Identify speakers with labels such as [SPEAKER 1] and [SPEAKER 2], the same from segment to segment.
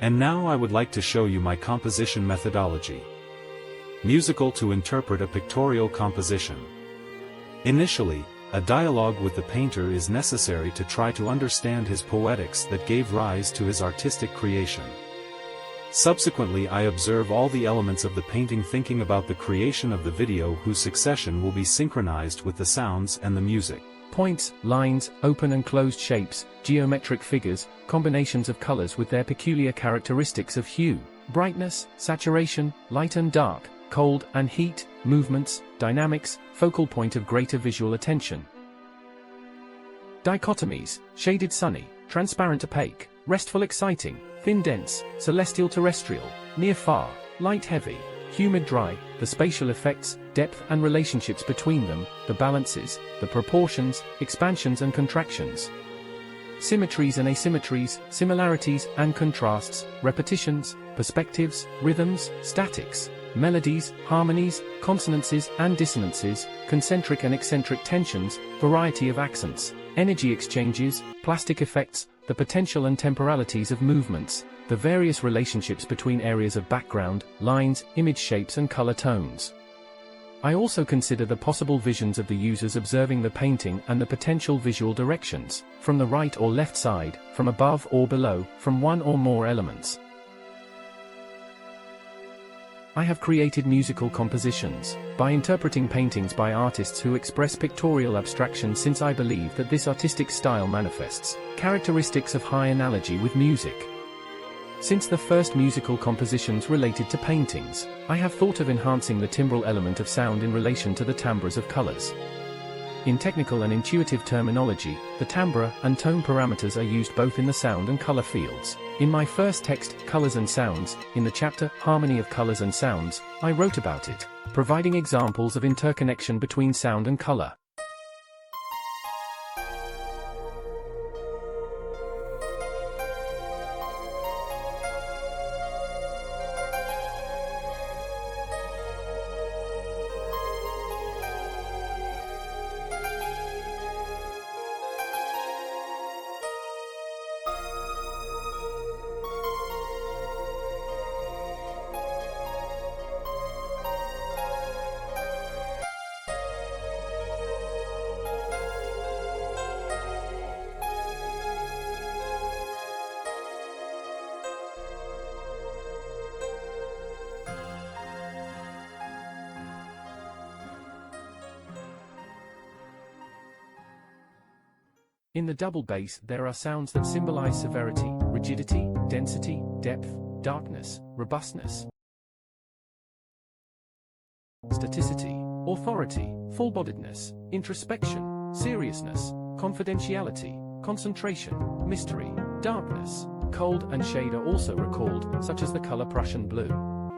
[SPEAKER 1] And now I would like to show you my composition methodology. Musical to interpret a pictorial composition. Initially, a dialogue with the painter is necessary to try to understand his poetics that gave rise to his artistic creation. Subsequently, I observe all the elements of the painting, thinking about the creation of the video whose succession will be synchronized with the sounds and the music.
[SPEAKER 2] Points, lines, open and closed shapes, geometric figures, combinations of colors with their peculiar characteristics of hue, brightness, saturation, light and dark, cold and heat, movements, dynamics, focal point of greater visual attention. Dichotomies: shaded sunny, transparent opaque, restful exciting, thin dense, celestial terrestrial, near far, light heavy, humid dry, the spatial effects, depth and relationships between them, the balances, the proportions, expansions and contractions. Symmetries and asymmetries, similarities and contrasts, repetitions, perspectives, rhythms, statics, melodies, harmonies, consonances and dissonances, concentric and eccentric tensions, variety of accents, energy exchanges, plastic effects, the potential and temporalities of movements, the various relationships between areas of background, lines, image shapes and color tones. I also consider the possible visions of the users observing the painting and the potential visual directions, from the right or left side, from above or below, from one or more elements. I have created musical compositions by interpreting paintings by artists who express pictorial abstraction, since I believe that this artistic style manifests characteristics of high analogy with music. Since the first musical compositions related to paintings, I have thought of enhancing the timbral element of sound in relation to the timbres of colors. In technical and intuitive terminology, the timbre and tone parameters are used both in the sound and color fields. In my first text, Colors and Sounds, in the chapter Harmony of Colors and Sounds, I wrote about it, providing examples of interconnection between sound and color. In the double bass, there are sounds that symbolize severity, rigidity, density, depth, darkness, robustness, staticity, authority, full-bodiedness, introspection, seriousness, confidentiality, concentration, mystery, darkness, cold and shade are also recalled, such as the color Prussian blue.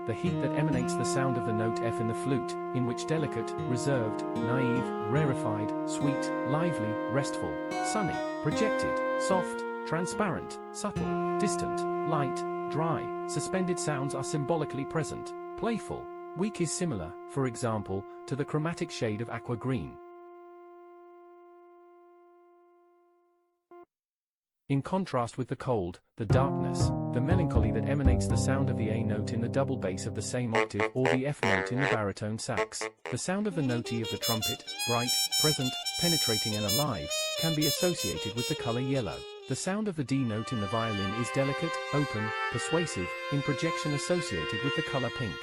[SPEAKER 2] The heat that emanates the sound of the note F in the flute, in which delicate, reserved, naive, rarefied, sweet, lively, restful, sunny, projected, soft, transparent, subtle, distant, light, dry, suspended sounds are symbolically present. Playful, weak is similar, for example, to the chromatic shade of aqua green. In contrast with the cold, the darkness, the melancholy that emanates the sound of the A note in the double bass of the same octave, or the F note in the baritone sax, the sound of the note E of the trumpet, bright, present, penetrating and alive, can be associated with the color yellow. The sound of the D note in the violin is delicate, open, persuasive, in projection associated with the color pink.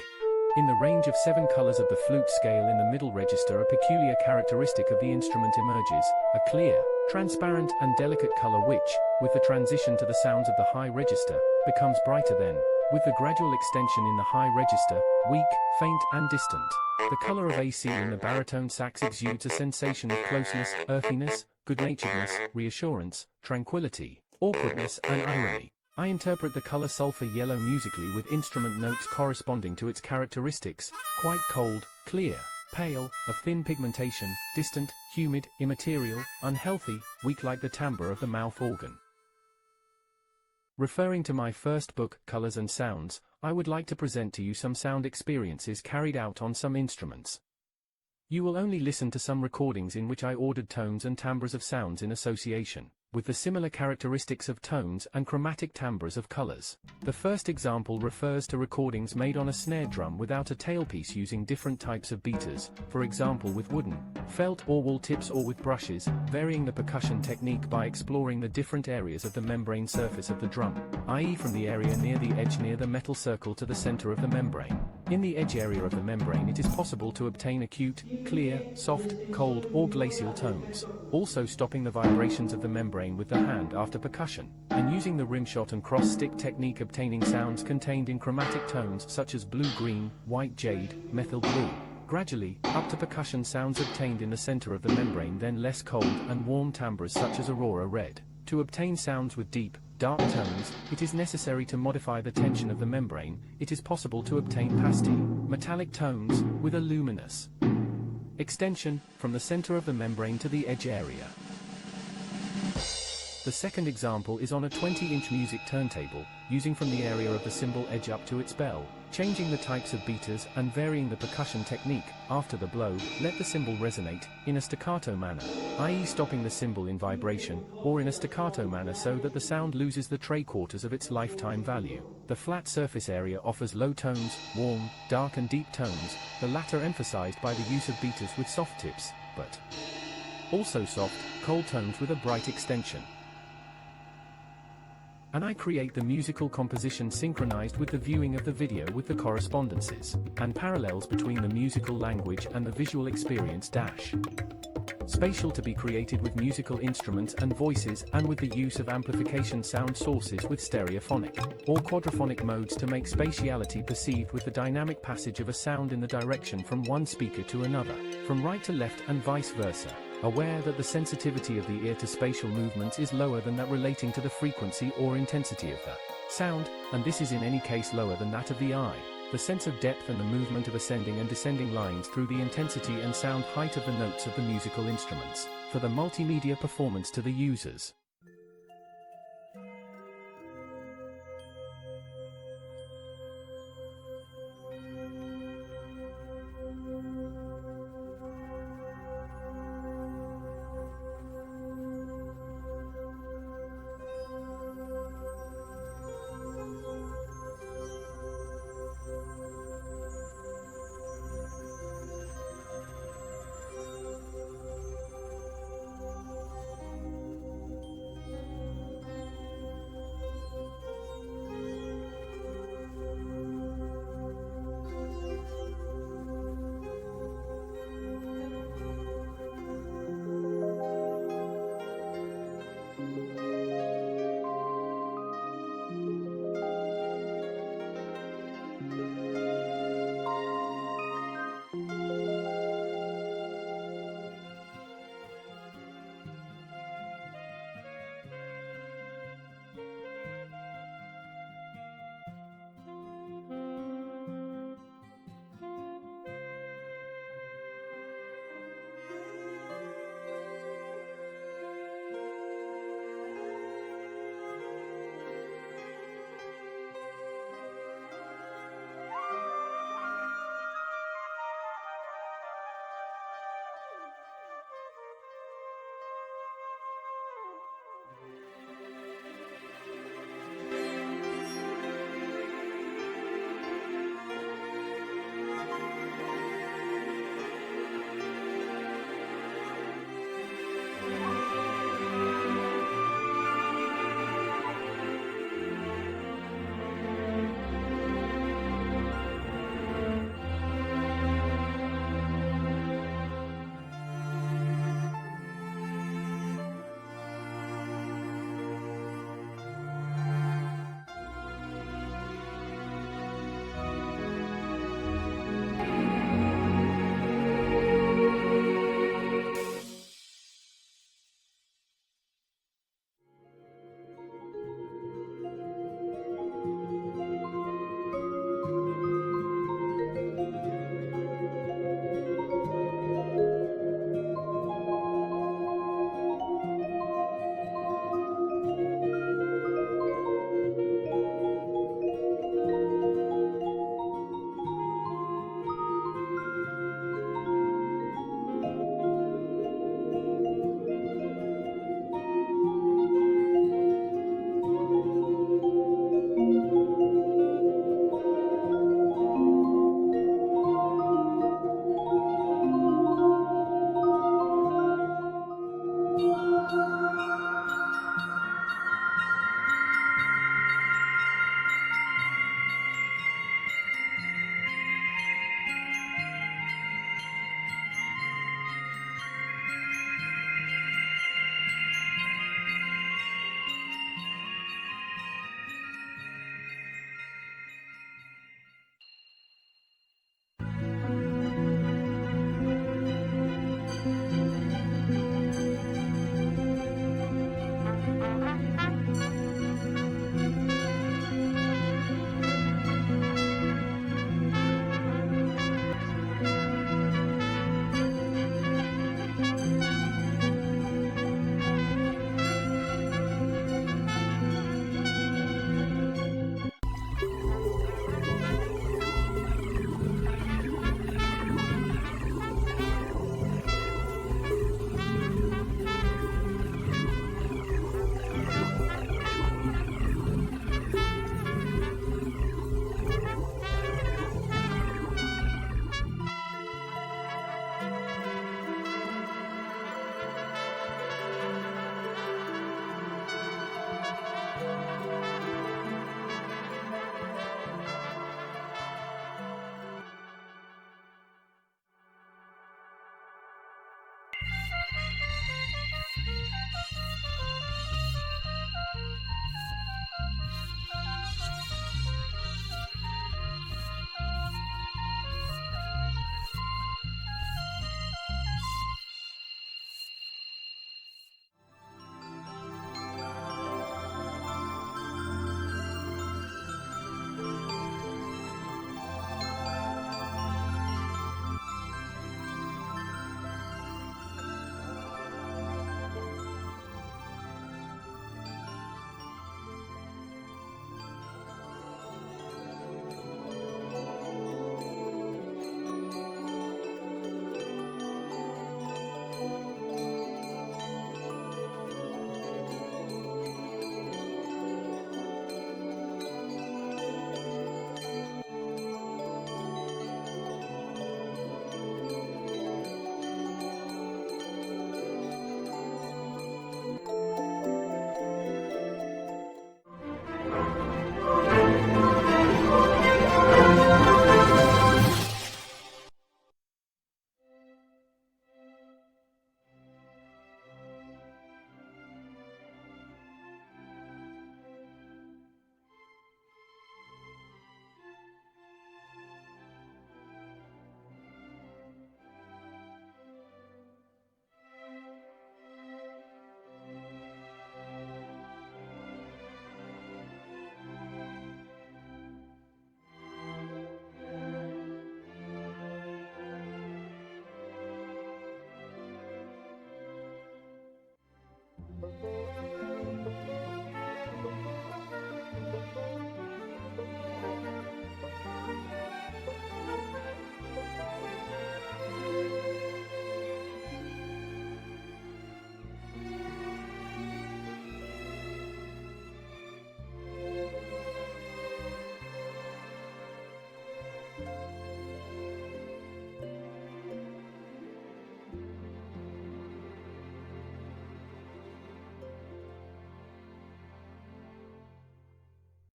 [SPEAKER 2] In the range of 7 colors of the flute scale in the middle register, a peculiar characteristic of the instrument emerges, a clear, transparent and delicate color which, with the transition to the sounds of the high register, becomes brighter then, with the gradual extension in the high register, weak, faint and distant. The color of AC in the baritone sax exudes a sensation of closeness, earthiness, good-naturedness, reassurance, tranquility, awkwardness and irony. I interpret the color sulfur yellow musically with instrument notes corresponding to its characteristics: quite cold, clear, pale, of thin pigmentation, distant, humid, immaterial, unhealthy, weak like the timbre of the mouth organ. Referring to my first book, Colors and Sounds, I would like to present to you some sound experiences carried out on some instruments. You will only listen to some recordings in which I ordered tones and timbres of sounds in association. with the similar characteristics of tones and chromatic timbres of colors. The first example refers to recordings made on a snare drum without a tailpiece using different types of beaters, for example with wooden, felt or wool tips or with brushes, varying the percussion technique by exploring the different areas of the membrane surface of the drum, i.e. from the area near the edge near the metal circle to the center of the membrane. In the edge area of the membrane it is possible to obtain acute, clear, soft, cold or glacial tones, also stopping the vibrations of the membrane with the hand after percussion, and using the rimshot and cross-stick technique obtaining sounds contained in chromatic tones such as blue-green, white jade, methyl blue. Gradually, up to percussion sounds obtained in the center of the membrane, then less cold and warm timbres such as aurora red. To obtain sounds with deep, dark tones, it is necessary to modify the tension of the membrane. It is possible to obtain pasty, metallic tones, with a luminous extension, from the center of the membrane to the edge area. The second example is on a 20-inch music turntable, using from the area of the cymbal edge up to its bell, changing the types of beaters and varying the percussion technique. After the blow, let the cymbal resonate, in a staccato manner, i.e. stopping the cymbal in vibration, or in a staccato manner so that the sound loses the three-quarters of its lifetime value. The flat surface area offers low tones, warm, dark and deep tones, the latter emphasized by the use of beaters with soft tips, but also soft, cold tones with a bright extension. And I create the musical composition synchronized with the viewing of the video with the correspondences and parallels between the musical language and the visual experience dash. Spatial to be created with musical instruments and voices and with the use of amplification sound sources with stereophonic or quadraphonic modes to make spatiality perceived with the dynamic passage of a sound in the direction from one speaker to another, from right to left and vice versa. Aware that the sensitivity of the ear to spatial movements is lower than that relating to the frequency or intensity of the sound, and this is in any case lower than that of the eye. The sense of depth and the movement of ascending and descending lines through the intensity and sound height of the notes of the musical instruments, for the multimedia performance to the users.